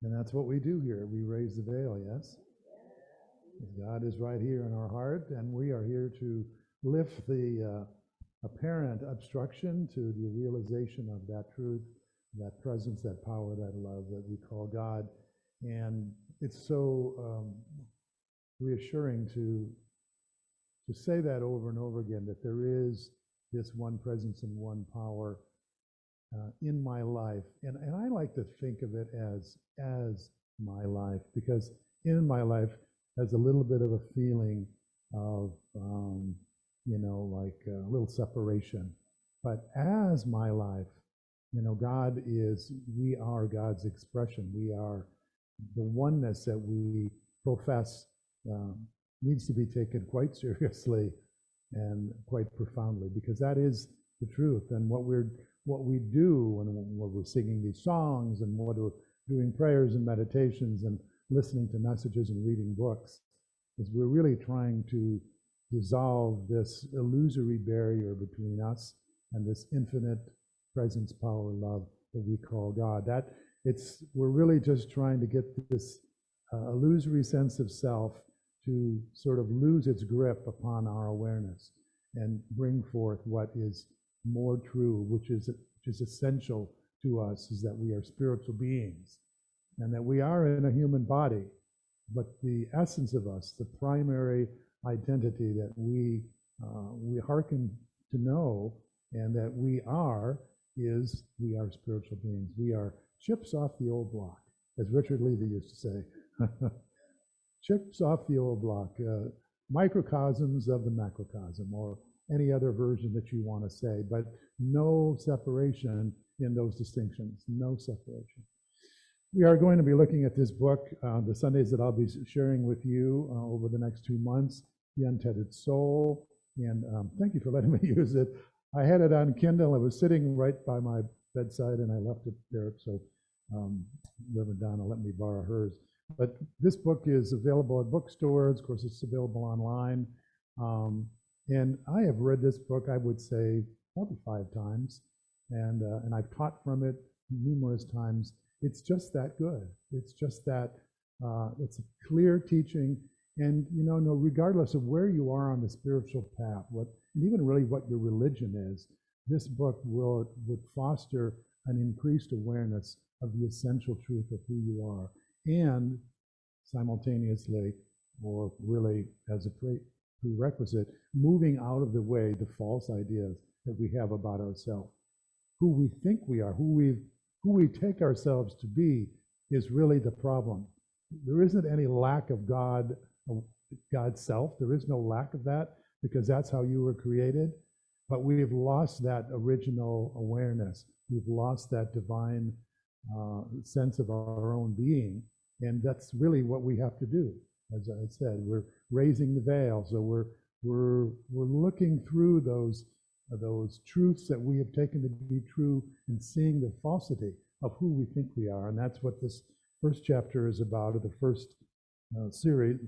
And that's what we do here. We raise the veil, yes? God is right here in our heart, and we are here to lift the apparent obstruction to the realization of that truth, that presence, that power, that love that we call God. And it's so reassuring to say that over and over again, that there is this one presence and one power in my life. And I like to think of it as my life, because in my life has a little bit of a feeling of, like a little separation. But as my life, we are God's expression. We are the oneness that we profess needs to be taken quite seriously and quite profoundly, because that is the truth. And what we do when we're singing these songs, and what we're doing prayers and meditations and listening to messages and reading books, is we're really trying to dissolve this illusory barrier between us and this infinite presence, power, love that we call God. We're really just trying to get this illusory sense of self to sort of lose its grip upon our awareness and bring forth what is more true, which is essential to us, is that we are spiritual beings and that we are in a human body. But the essence of us, the primary identity that we hearken to know and that we are spiritual beings. We are chips off the old block, as Richard Levy used to say. Chips off the old block, microcosms of the macrocosm, or any other version that you want to say, but no separation in those distinctions, no separation. We are going to be looking at this book the Sundays that I'll be sharing with you over the next 2 months, The Untethered Soul, and thank you for letting me use it. I had it on Kindle. It was sitting right by my bedside, and I left it there, so Reverend Donna let me borrow hers. But this book is available at bookstores. Of course, it's available online. And I have read this book, I would say, probably 5 times. And I've taught from it numerous times. It's just that good. It's just that, it's a clear teaching. And, regardless of where you are on the spiritual path, and even really what your religion is, this book would foster an increased awareness of the essential truth of who you are. And simultaneously, or really as a prerequisite, moving out of the way the false ideas that we have about ourselves. Who we think we are, who we take ourselves to be, is really the problem. There isn't any lack of God's self. There is no lack of that, because that's how you were created. But we've lost that original awareness. We've lost that divine sense of our own being. And that's really what we have to do. As I said, we're raising the veil. So we're looking through those truths that we have taken to be true, and seeing the falsity of who we think we are. And that's what this first chapter is about, or the first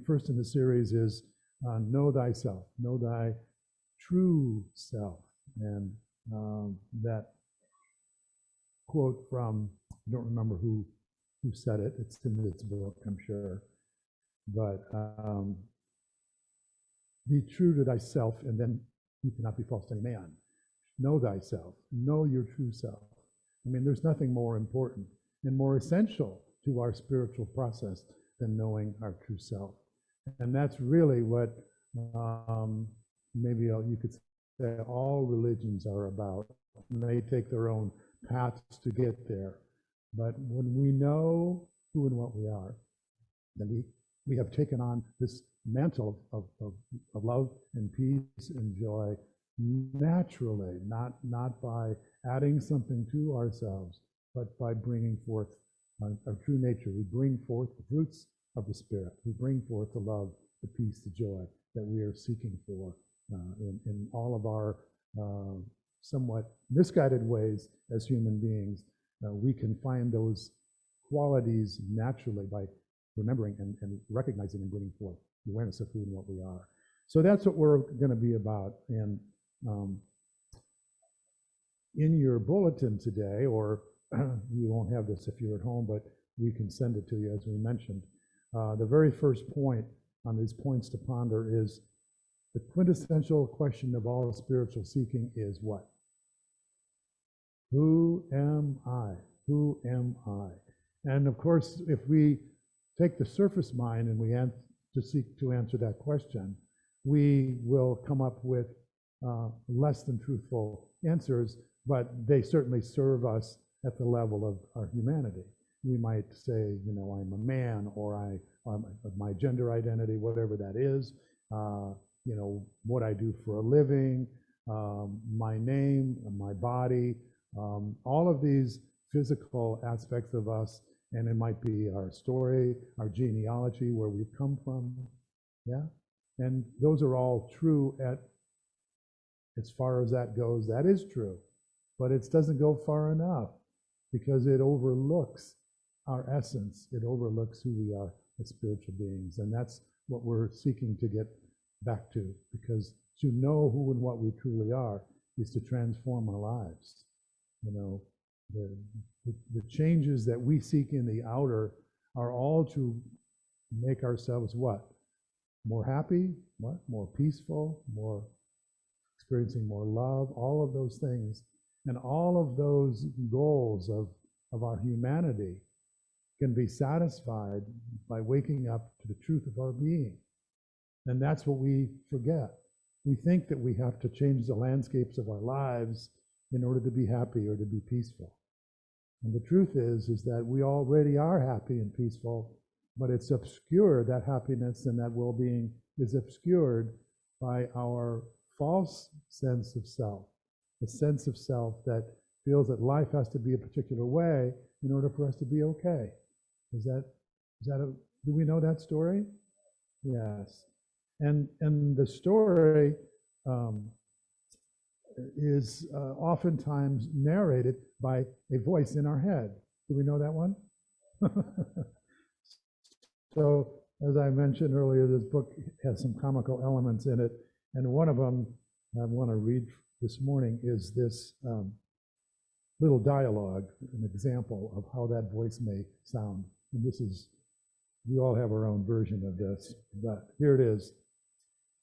first in the series is Know Thyself, Know Thy True Self. And that quote from, I don't remember who said it, it's in this book, I'm sure, but be true to thyself, and then you cannot be false to any man. Know thyself, know your true self. I mean, there's nothing more important and more essential to our spiritual process than knowing our true self. And that's really what maybe you could say all religions are about. And they take their own paths to get there. But when we know who and what we are, then we have taken on this mantle of love and peace and joy naturally, not by adding something to ourselves, but by bringing forth our true nature. We bring forth the fruits of the Spirit. We bring forth the love, the peace, the joy that we are seeking for in all of our somewhat misguided ways as human beings. We can find those qualities naturally by remembering and recognizing and bringing forth the awareness of who and what we are. So that's what we're going to be about. And in your bulletin today, or you won't have this if you're at home, but we can send it to you, as we mentioned. The very first point on these points to ponder is the quintessential question of all spiritual seeking is what? Who am I? Who am I? And of course, if we take the surface mind and we to seek to answer that question, we will come up with less than truthful answers, but they certainly serve us at the level of our humanity. We might say, you know, I'm a man, or my gender identity, whatever that is, you know, what I do for a living, my name, my body, all of these physical aspects of us, and it might be our story, our genealogy, where we've come from, yeah? And those are all true as far as that goes. That is true, but it doesn't go far enough because it overlooks our essence. It overlooks who we are as spiritual beings, and that's what we're seeking to get back to, because to know who and what we truly are is to transform our lives. You know, the changes that we seek in the outer are all to make ourselves what? More happy, what? More peaceful, more experiencing more love, all of those things. And all of those goals of our humanity can be satisfied by waking up to the truth of our being. And that's what we forget. We think that we have to change the landscapes of our lives in order to be happy or to be peaceful. And the truth is that we already are happy and peaceful, but it's obscured, that happiness and that well-being is obscured by our false sense of self, the sense of self that feels that life has to be a particular way in order for us to be okay. Do we know that story? Yes. And the story is oftentimes narrated by a voice in our head. Do we know that one? So, as I mentioned earlier, this book has some comical elements in it, and one of them I want to read this morning is this little dialogue, an example of how that voice may sound. And this is, we all have our own version of this, but here it is.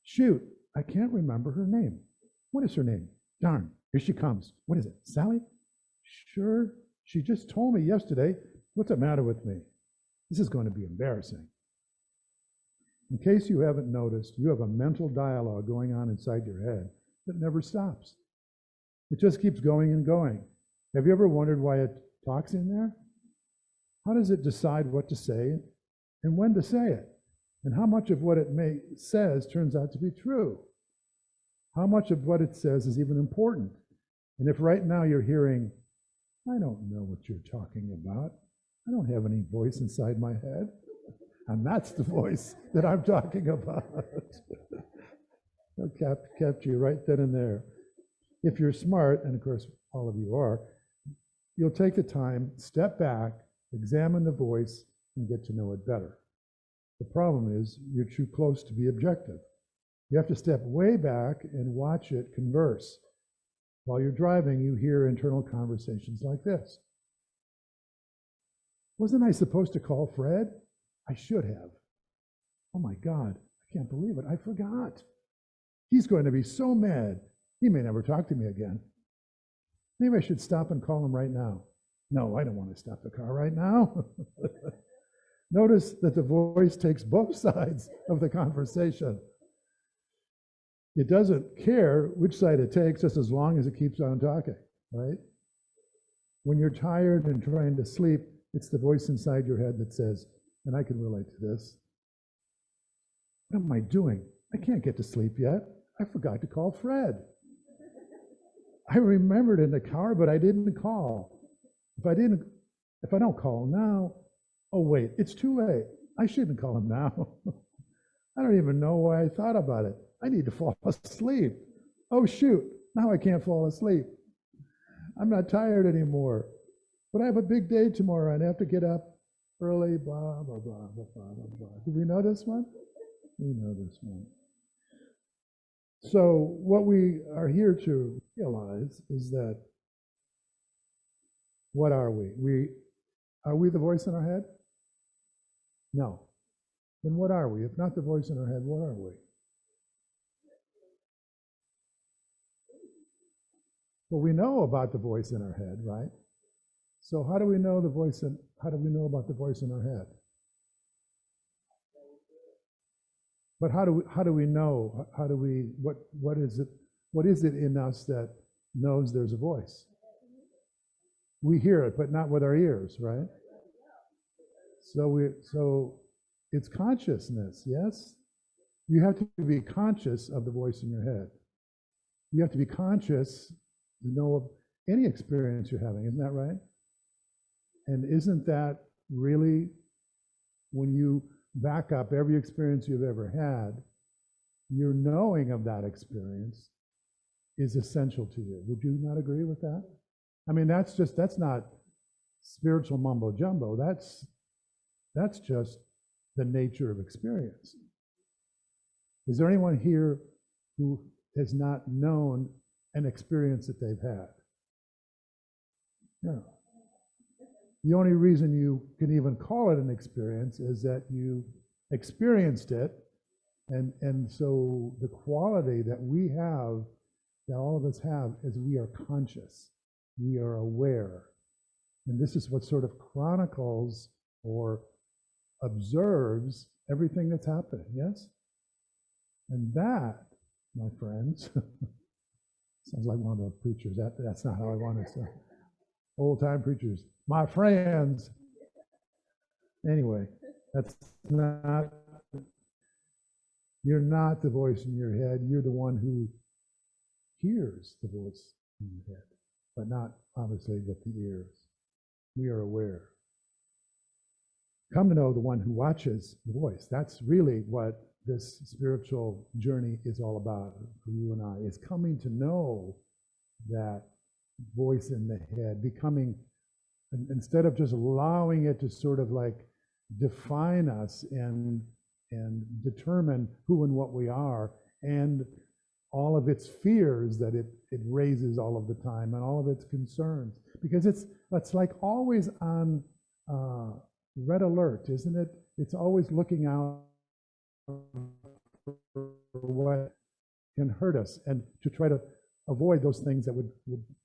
Shoot, I can't remember her name. What is her name? Darn, here she comes. What is it, Sally? Sure, she just told me yesterday. What's the matter with me? This is going to be embarrassing. In case you haven't noticed, you have a mental dialogue going on inside your head that never stops. It just keeps going and going. Have you ever wondered why it talks in there? How does it decide what to say and when to say it? And how much of what it says turns out to be true? How much of what it says is even important? And if right now you're hearing, I don't know what you're talking about. I don't have any voice inside my head. And that's the voice that I'm talking about. Kept you right then and there. If you're smart, and of course all of you are, you'll take the time, step back, examine the voice, and get to know it better. The problem is you're too close to be objective. You have to step way back and watch it converse. While you're driving, you hear internal conversations like this. Wasn't I supposed to call Fred? I should have. Oh my God, I can't believe it. I forgot. He's going to be so mad. He may never talk to me again. Maybe I should stop and call him right now. No, I don't want to stop the car right now. Notice that the voice takes both sides of the conversation. It doesn't care which side it takes, just as long as it keeps on talking, right? When you're tired and trying to sleep, it's the voice inside your head that says, and I can relate to this, what am I doing? I can't get to sleep yet. I forgot to call Fred. I remembered in the car, but I didn't call. If I don't call now, oh wait, it's too late. I shouldn't call him now. I don't even know why I thought about it. I need to fall asleep. Oh shoot, now I can't fall asleep. I'm not tired anymore, but I have a big day tomorrow and I have to get up early, blah, blah, blah, blah, blah, blah, blah. Do we know this one? We know this one. So what we are here to realize is that, what are we? Are we the voice in our head? No. Then what are we? If not the voice in our head, what are we? Well, we know about the voice in our head, right? So how do we know how do we know about the voice in our head? But how do we know? What is it in us that knows there's a voice? We hear it, but not with our ears, right? So it's consciousness, yes? You have to be conscious of the voice in your head. You have to be conscious to know of any experience you're having, isn't that right? And isn't that really, when you back up every experience you've ever had, your knowing of that experience is essential to you. Would you not agree with that? I mean, that's not spiritual mumbo jumbo. That's just the nature of experience. Is there anyone here who has not known an experience that they've had? No. The only reason you can even call it an experience is that you experienced it, and so the quality that we have, that all of us have, is we are conscious, we are aware. And this is what sort of chronicles or observes everything that's happening, yes? And that, my friends, sounds like one of the preachers. That's not how I want to say. Old-time preachers, my friends. Anyway, that's not, you're not the voice in your head. You're the one who hears the voice in your head, but not obviously with the ears. We are aware. Come to know the one who watches the voice. That's really what this spiritual journey is all about for you and I, is coming to know that voice in the head, becoming, instead of just allowing it to sort of like define us and determine who and what we are, and all of its fears that it raises all of the time, and all of its concerns, because it's like always on red alert, isn't it? It's always looking out for what can hurt us, and to try to avoid those things that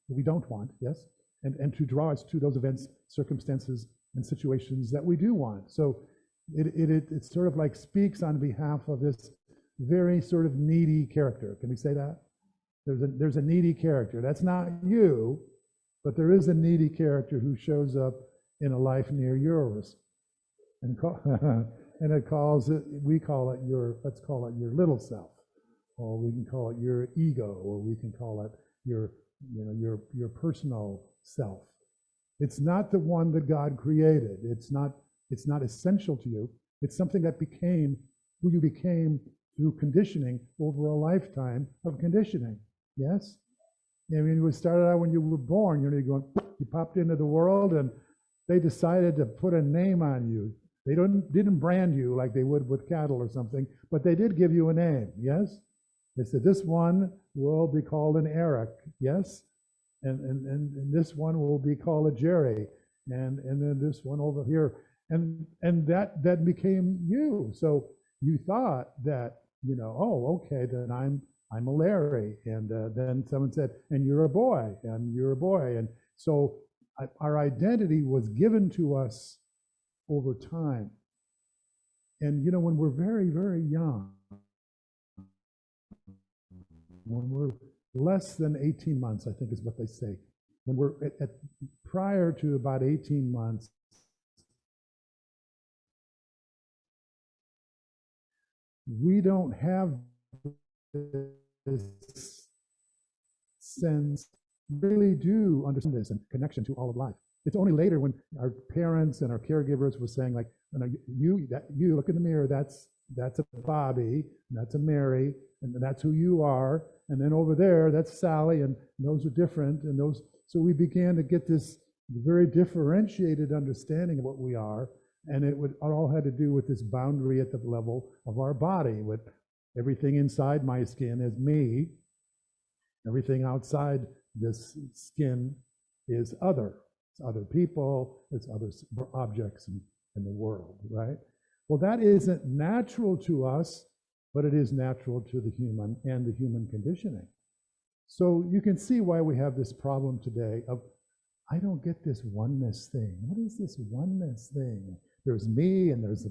we don't want, yes? And to draw us to those events, circumstances, and situations that we do want. So it sort of like speaks on behalf of this very sort of needy character. Can we say that? There's a needy character. That's not you, but there is a needy character who shows up in a life near yours. And we call it let's call it your little self, or we can call it your ego, or we can call it your personal self. It's not the one that God created. It's not essential to you. It's something that became who you became through conditioning over a lifetime of conditioning. Yes? I mean, it started out when you were born. You popped into the world, and they decided to put a name on you. They didn't brand you like they would with cattle or something, but they did give you a name. Yes? They said, this one will be called an Eric. Yes? And this one will be called a Jerry. And then this one over here. And that became you. So you thought that, oh, okay, then I'm a Larry. And then someone said, and you're a boy, and you're a boy. And so our identity was given to us over time. And, when we're very, very young, when we're less than 18 months, I think is what they say, when we're prior to about 18 months, we don't have this sense, really do understand this and connection to all of life. It's only later when our parents and our caregivers were saying, like, you look in the mirror, that's a Bobby, and that's a Mary, and that's who you are, and then over there, that's Sally, and those are different, and those. So we began to get this very differentiated understanding of what we are, and it all had to do with this boundary at the level of our body, with everything inside my skin is me, everything outside this skin is other. It's other people, it's other objects in the world, right? Well, that isn't natural to us, but it is natural to the human and the human conditioning. So you can see why we have this problem today of, I don't get this oneness thing. What is this oneness thing? There's me and there's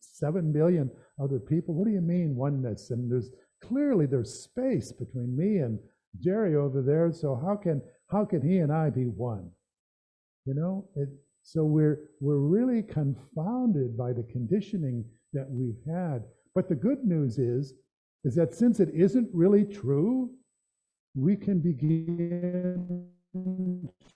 7 billion other people. What do you mean oneness? And there's space between me and Jerry over there. So how can he and I be one? You know, so we're really confounded by the conditioning that we've had. But the good news is that since it isn't really true, we can begin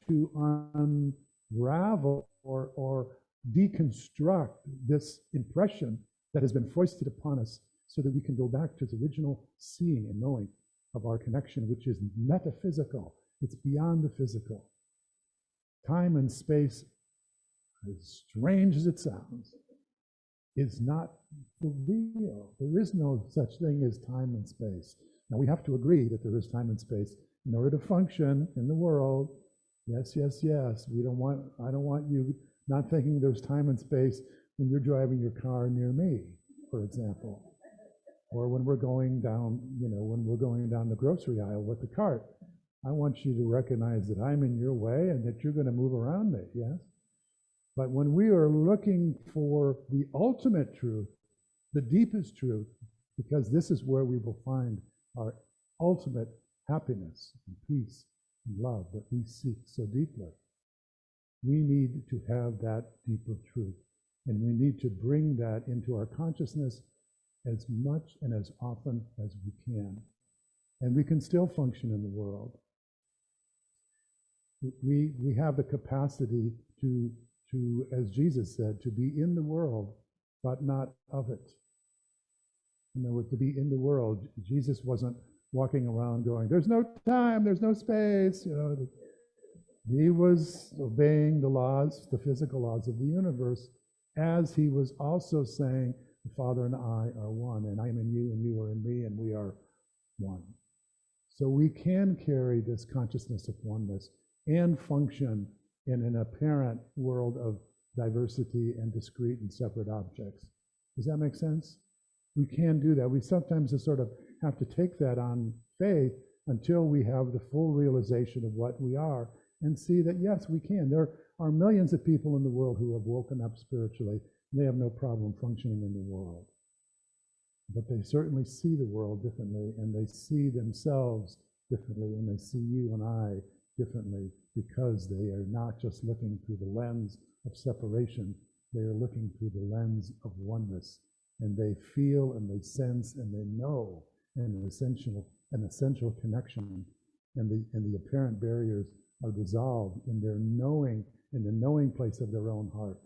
to unravel or deconstruct this impression that has been foisted upon us so that we can go back to its original seeing and knowing of our connection, which is metaphysical. It's beyond the physical. Time and space, as strange as it sounds, is not for real. There is no such thing as time and space. Now we have to agree that there is time and space in order to function in the world. Yes, yes, yes. I don't want you not thinking there's time and space when you're driving your car near me, for example. Or when we're going down, when we're going down the grocery aisle with the cart. I want you to recognize that I'm in your way and that you're going to move around me, yes? But when we are looking for the ultimate truth, the deepest truth, because this is where we will find our ultimate happiness and peace and love that we seek so deeply, we need to have that deeper truth. And we need to bring that into our consciousness as much and as often as we can. And we can still function in the world. We have the capacity to, as Jesus said, to be in the world, but not of it. In other words, to be in the world, Jesus wasn't walking around going, there's no time, there's no space. He was obeying the laws, the physical laws of the universe, as he was also saying, the Father and I are one, and I am in you, and you are in me, and we are one. So we can carry this consciousness of oneness and function in an apparent world of diversity and discrete and separate objects. Does that make sense? We can do that. We sometimes just sort of have to take that on faith until we have the full realization of what we are and see that, yes, we can. There are millions of people in the world who have woken up spiritually, and they have no problem functioning in the world. But they certainly see the world differently, and they see themselves differently, and they see you and I differently, because they are not just looking through the lens of separation, they are looking through the lens of oneness, and they feel and they sense and they know an essential connection, and the apparent barriers are dissolved in their knowing, in the knowing place of their own heart,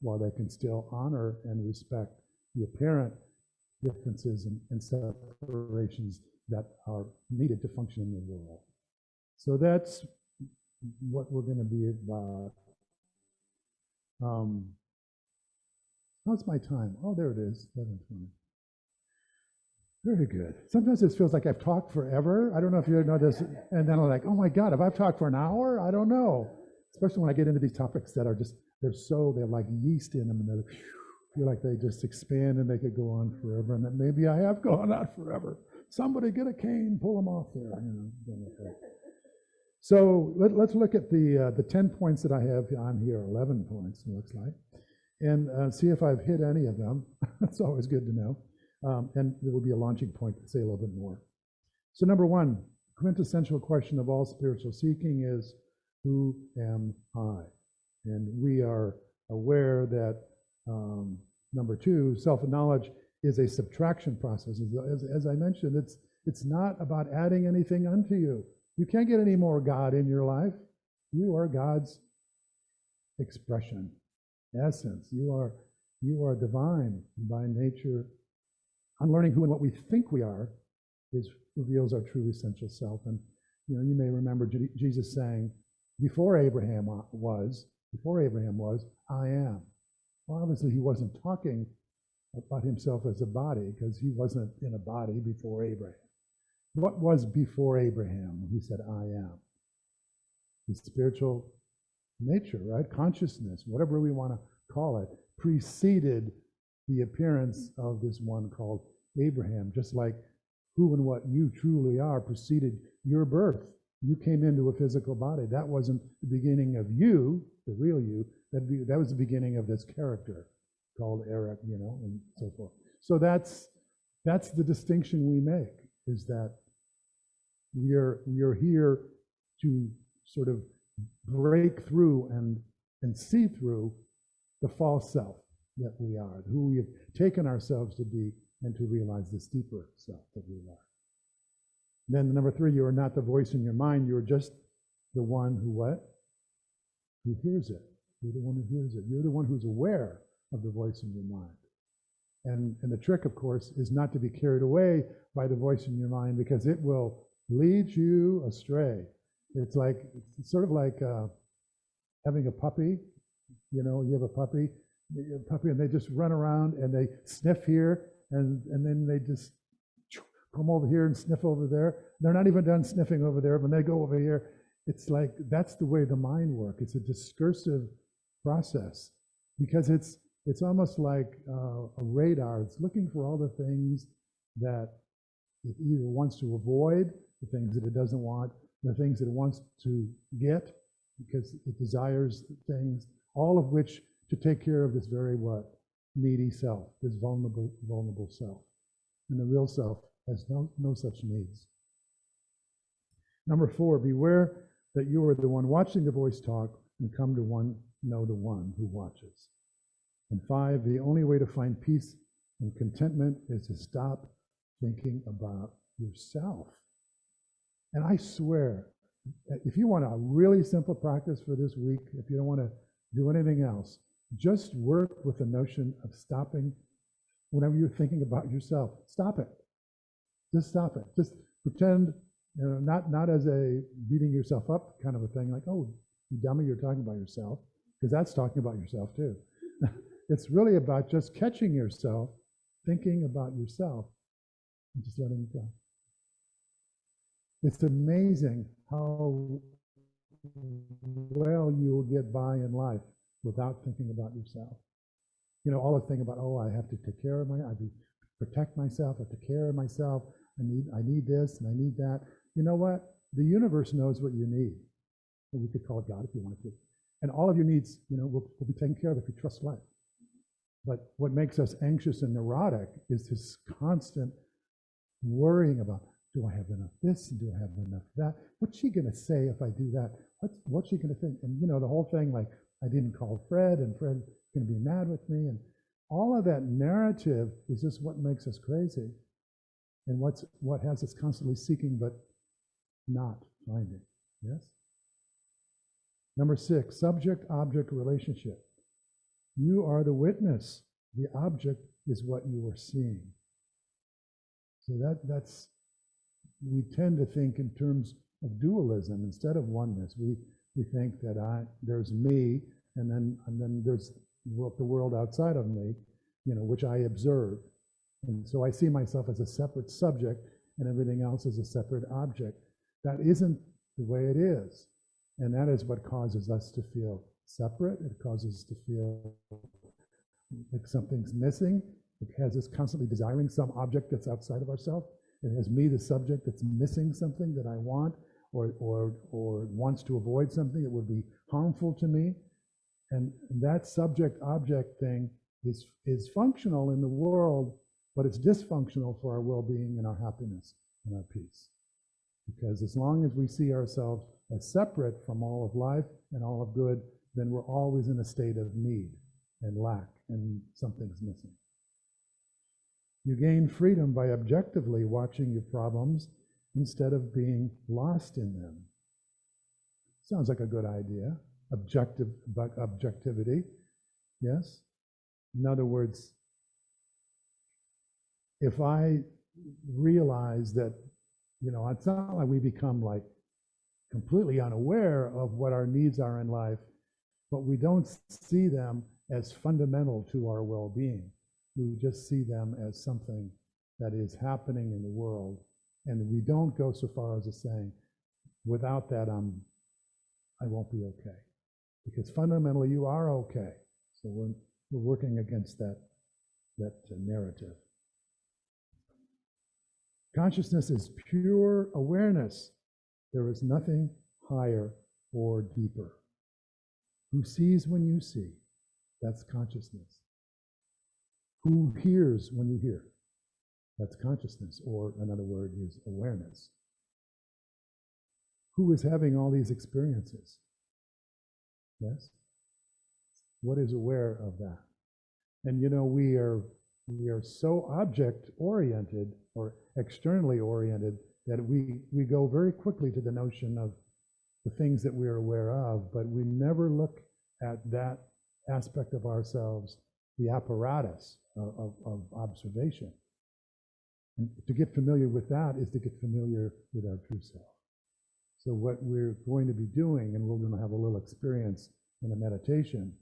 while they can still honor and respect the apparent differences and separations that are needed to function in the world. So that's what we're going to be about. How's my time? Oh, there it is, 11:20. Very good. Sometimes it feels like I've talked forever. I don't know if you know this. And then I'm like, oh my God, have I talked for an hour? I don't know. Especially when I get into these topics that are just, they're like yeast in them, and they feel like they just expand and they could go on forever. And that maybe I have gone on forever. Somebody get a cane, pull them off there. So let's look at the 10 points that I have on here, 11 points it looks like, and see if I've hit any of them. That's always good to know. And there will be a launching point to say a little bit more. So number one, quintessential question of all spiritual seeking is, who am I? And we are aware that number two, self-knowledge is a subtraction process. As I mentioned, it's not about adding anything unto you. You can't get any more God in your life. You are God's expression, essence. You are divine by nature. Unlearning who and what we think we are reveals our true essential self. And you may remember Jesus saying, before Abraham was, I am. Well, obviously he wasn't talking about himself as a body, because he wasn't in a body before Abraham. What was before Abraham when he said, I am? His spiritual nature, right? Consciousness, whatever we want to call it, preceded the appearance of this one called Abraham, just like who and what you truly are preceded your birth. You came into a physical body. That wasn't the beginning of you, the real you. That was the beginning of this character called Eric, and so forth. So that's the distinction we make, is that we're here to sort of break through and see through the false self that we are, who we have taken ourselves to be, and to realize this deeper self that we are. Then number 3, you are not the voice in your mind, you are just the one who what? Who hears it. You're the one who hears it. You're the one who's aware of the voice in your mind. And the trick, of course, is not to be carried away by the voice in your mind, because it will lead you astray. It's sort of like having a puppy. You have a puppy, and they just run around and they sniff here, and then they just come over here and sniff over there. They're not even done sniffing over there. When they go over here, it's like that's the way the mind works. It's a discursive process, because it's almost like a radar. It's looking for all the things that it either wants to avoid, the things that it doesn't want, the things that it wants to get, because it desires things, all of which to take care of this very needy self, this vulnerable self. And the real self has no such needs. Number 4, beware that you are the one watching the voice talk, and come to know the one who watches. And 5, the only way to find peace and contentment is to stop thinking about yourself. And I swear, if you want a really simple practice for this week, if you don't want to do anything else, just work with the notion of stopping whenever you're thinking about yourself. Stop it. Just stop it. Just pretend, not as a beating yourself up kind of a thing, like, oh, you dummy, you're talking about yourself, because that's talking about yourself too. It's really about just catching yourself, thinking about yourself, and just letting it go. It's amazing how well you'll get by in life without thinking about yourself. All the thing about, oh, I have to take care of I have to protect myself, I have to take care of myself, I need this and I need that. You know what? The universe knows what you need. And we could call it God if you wanted to. And all of your needs, will be taken care of if you trust life. But what makes us anxious and neurotic is this constant worrying about, do I have enough this? Do I have enough that? What's she going to say if I do that? What's she going to think? And the whole thing, like, I didn't call Fred, and Fred's going to be mad with me. And all of that narrative is just what makes us crazy, and what has us constantly seeking but not finding. Yes? Number 6, subject-object relationship. You are the witness. The object is what you are seeing. So that's, we tend to think in terms of dualism instead of oneness. We think that there's me, and then there's the world outside of me, which I observe. And so I see myself as a separate subject, and everything else is a separate object. That isn't the way it is. And that is what causes us to feel separate. It causes us to feel like something's missing. It has us constantly desiring some object that's outside of ourselves. It has me, the subject, that's missing something that I want, or wants to avoid something that would be harmful to me. And that subject-object thing is functional in the world, but it's dysfunctional for our well-being and our happiness and our peace. Because as long as we see ourselves as separate from all of life and all of good, then we're always in a state of need and lack, and something's missing. You gain freedom by objectively watching your problems instead of being lost in them. Sounds like a good idea. Objectivity, yes? In other words, if I realize that, it's not like we become like completely unaware of what our needs are in life, but we don't see them as fundamental to our well-being. We just see them as something that is happening in the world, and we don't go so far as to saying, without that, I won't be okay. because fundamentally you are okay. So we're working against that narrative. Consciousness is pure awareness. There is nothing higher or deeper. Who sees when you see? That's consciousness. Who hears when you hear? That's consciousness, or another word is awareness. Who is having all these experiences? Yes? What is aware of that? And you know, we are so object-oriented or externally oriented that we go very quickly to the notion of the things that we're aware of, but we never look at that aspect of ourselves, the apparatus of observation. And to get familiar with that is to get familiar with our true self. So what we're going to be doing, and we're going to have a little experience in a meditation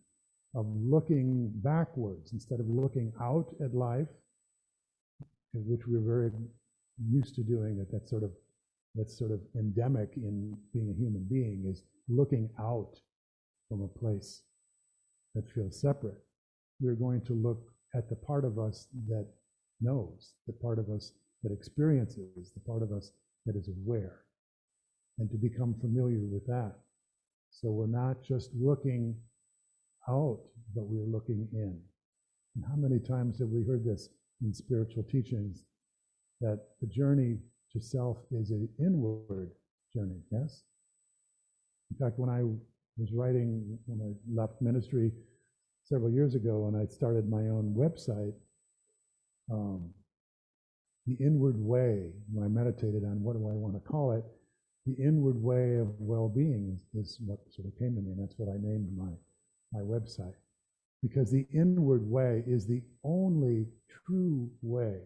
of looking backwards instead of looking out at life, which we're very used to doing. That's sort of endemic in being a human being, is looking out from a place that feels separate. We're going to look at the part of us that knows, the part of us that experiences, the part of us that is aware, and to become familiar with that. So we're not just looking out, but we're looking in. And how many times have we heard this in spiritual teachings, that the journey to self is an inward journey, yes? In fact, when I left ministry several years ago and I started my own website, the inward way, when I meditated on what do I want to call it, the inward way of well-being is what sort of came to me, and that's what I named my website. Because the inward way is the only true way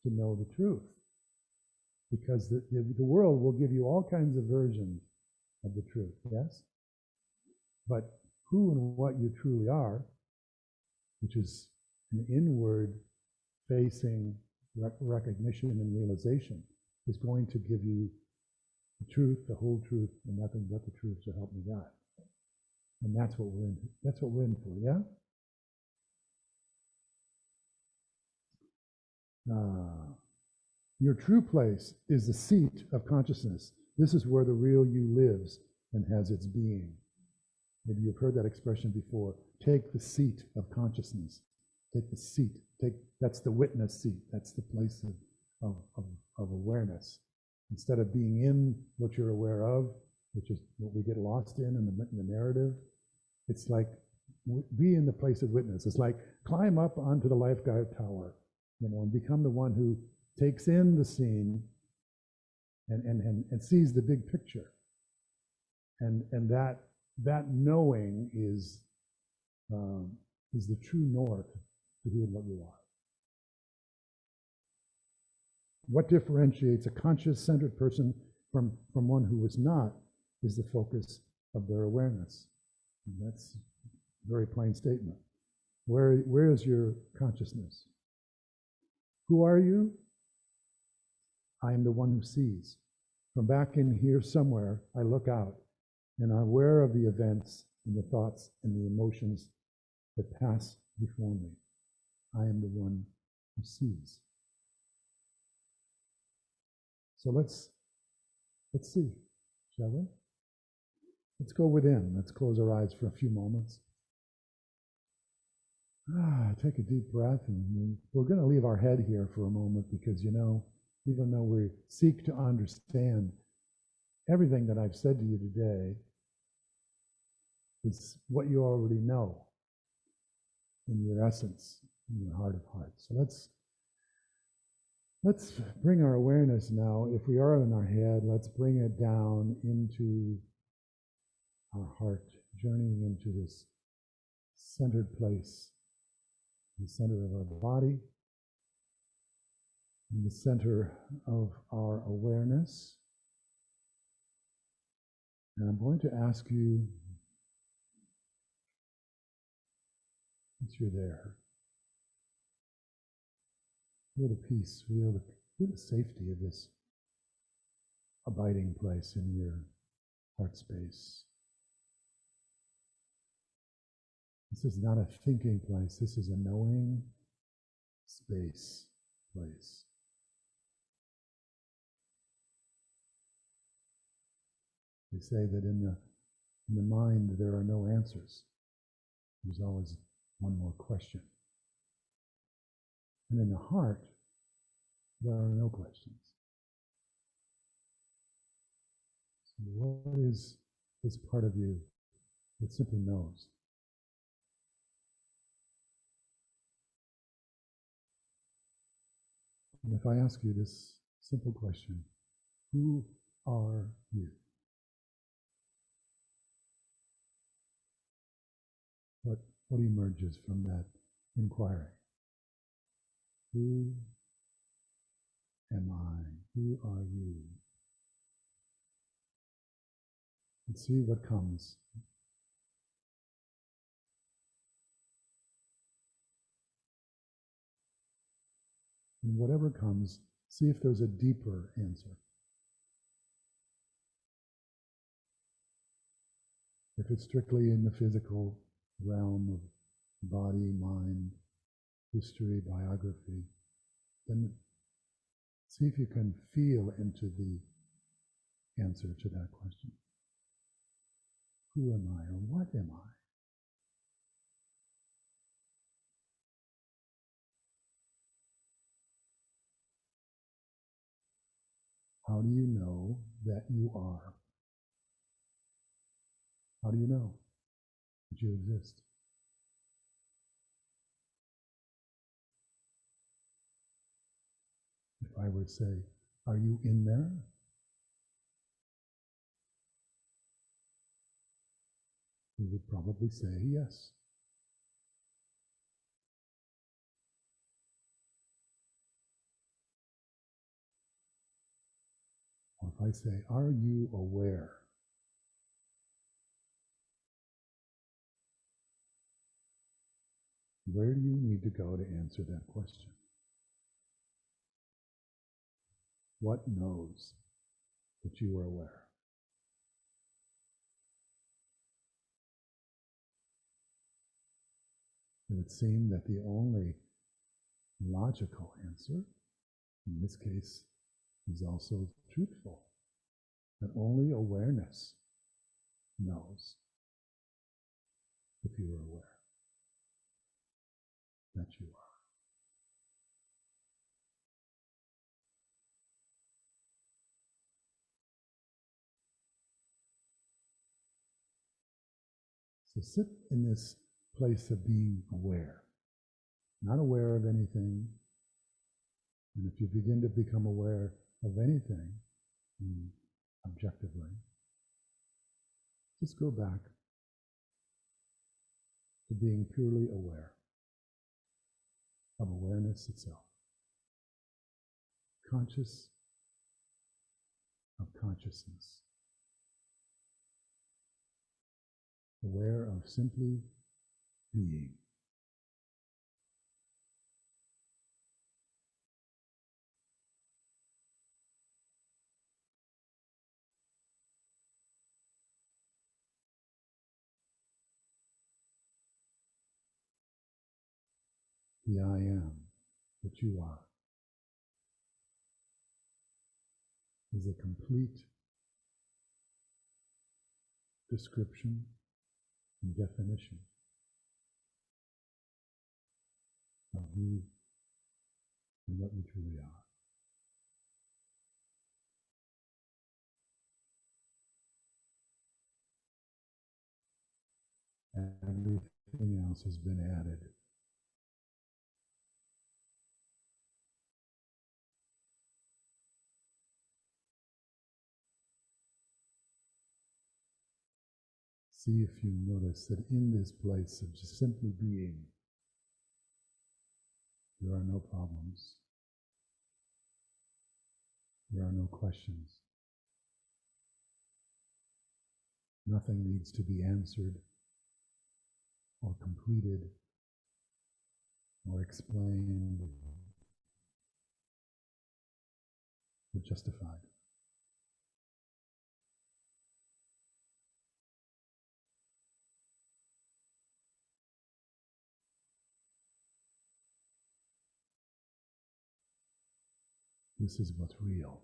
to know the truth. Because the world will give you all kinds of versions of the truth, yes? But who and what you truly are, which is an inward facing recognition and realization, is going to give you the truth, the whole truth, and nothing but the truth, so help me God. And that's what we're in. That's what we're in for, yeah? Your true place is the seat of consciousness. This is where the real you lives and has its being. Maybe you've heard that expression before. Take the seat of consciousness. Take the seat. That's the witness seat. That's the place of awareness. Instead of being in what you're aware of, which is what we get lost in the narrative, it's like be in the place of witness. It's like climb up onto the lifeguard tower, and become the one who takes in the scene and sees the big picture. And that knowing is the true north to who and what you are. What differentiates a conscious, centered person from one who is not is the focus of their awareness. And that's a very plain statement. Where is your consciousness? Who are you? I am the one who sees. From back in here somewhere, I look out and I'm aware of the events and the thoughts and the emotions that pass before me. I am the one who sees. So let's see, shall we? Let's go within. Let's close our eyes for a few moments. Take a deep breath, and we're going to leave our head here for a moment because, even though we seek to understand everything that I've said to you today, is what you already know in your essence, in your heart of hearts. So let's bring our awareness now. If we are in our head, let's bring it down into our heart, journeying into this centered place, the center of our body, in the center of our awareness. And I'm going to ask you, once you're there, feel the peace, feel the safety of this abiding place in your heart space. This is not a thinking place. This is a knowing space place. They say that in the mind there are no answers. There's always one more question. And in the heart, there are no questions. So what is this part of you that simply knows? And if I ask you this simple question, who are you? What emerges from that inquiry? Who am I? Who are you? And see what comes. And whatever comes, see if there's a deeper answer. If it's strictly in the physical realm of body, mind, history, biography, then see if you can feel into the answer to that question. Who am I, or what am I? How do you know that you are? How do you know that you exist? If I were to say, are you in there? You would probably say yes. Or if I say, are you aware? Where do you need to go to answer that question? What knows that you are aware? It would seem that the only logical answer, in this case, is also truthful, that only awareness knows if you are aware that you are. So sit in this place of being aware, not aware of anything. And if you begin to become aware of anything objectively, just go back to being purely aware of awareness itself. Conscious of consciousness. Aware of simply being. The I am that you are is a complete description and definition of who and what we truly are. Everything else has been added. See if you notice that in this place of just simply being, there are no problems. There are no questions. Nothing needs to be answered or completed or explained or justified. This is what's real.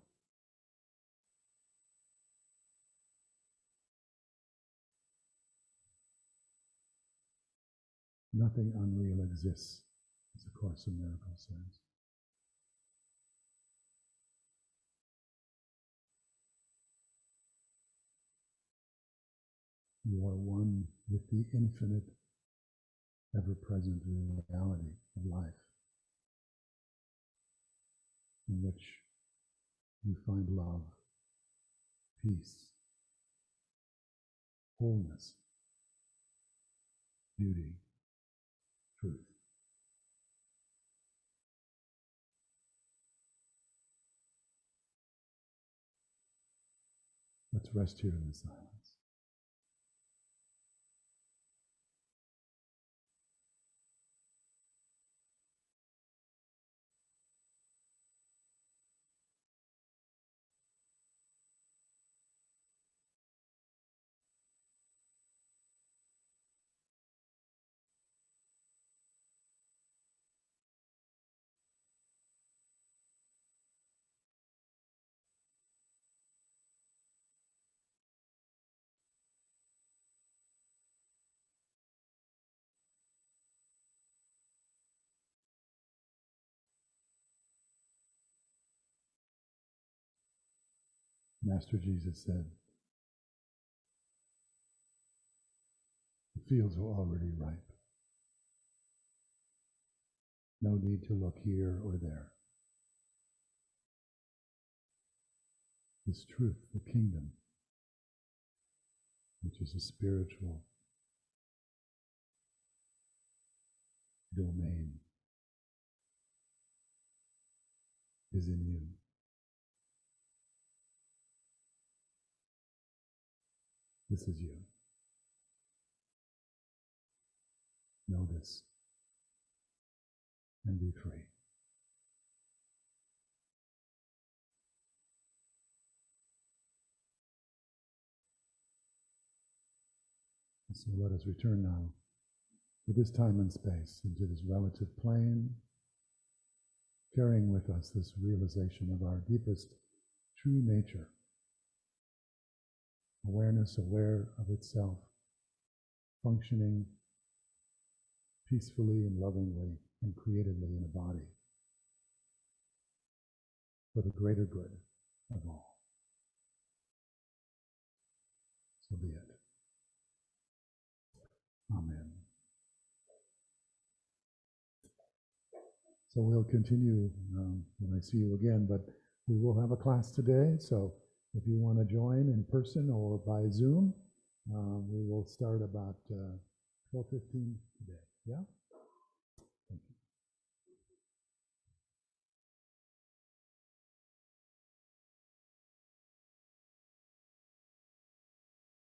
Nothing unreal exists, as the Course in Miracles says. You are one with the infinite, ever-present reality of life, in which you find love, peace, wholeness, beauty, truth. Let's rest here in the silence. Master Jesus said, the fields are already ripe. No need to look here or there. This truth, the kingdom, which is a spiritual domain, is in you. This is you. Know this and be free. So let us return now to this time and space, into this relative plane, carrying with us this realization of our deepest true nature. Awareness, aware of itself, functioning peacefully and lovingly and creatively in a body for the greater good of all. So be it. Amen. So we'll continue when I see you again, but we will have a class today, so if you want to join in person or by Zoom, we will start about 12:15 today. Yeah?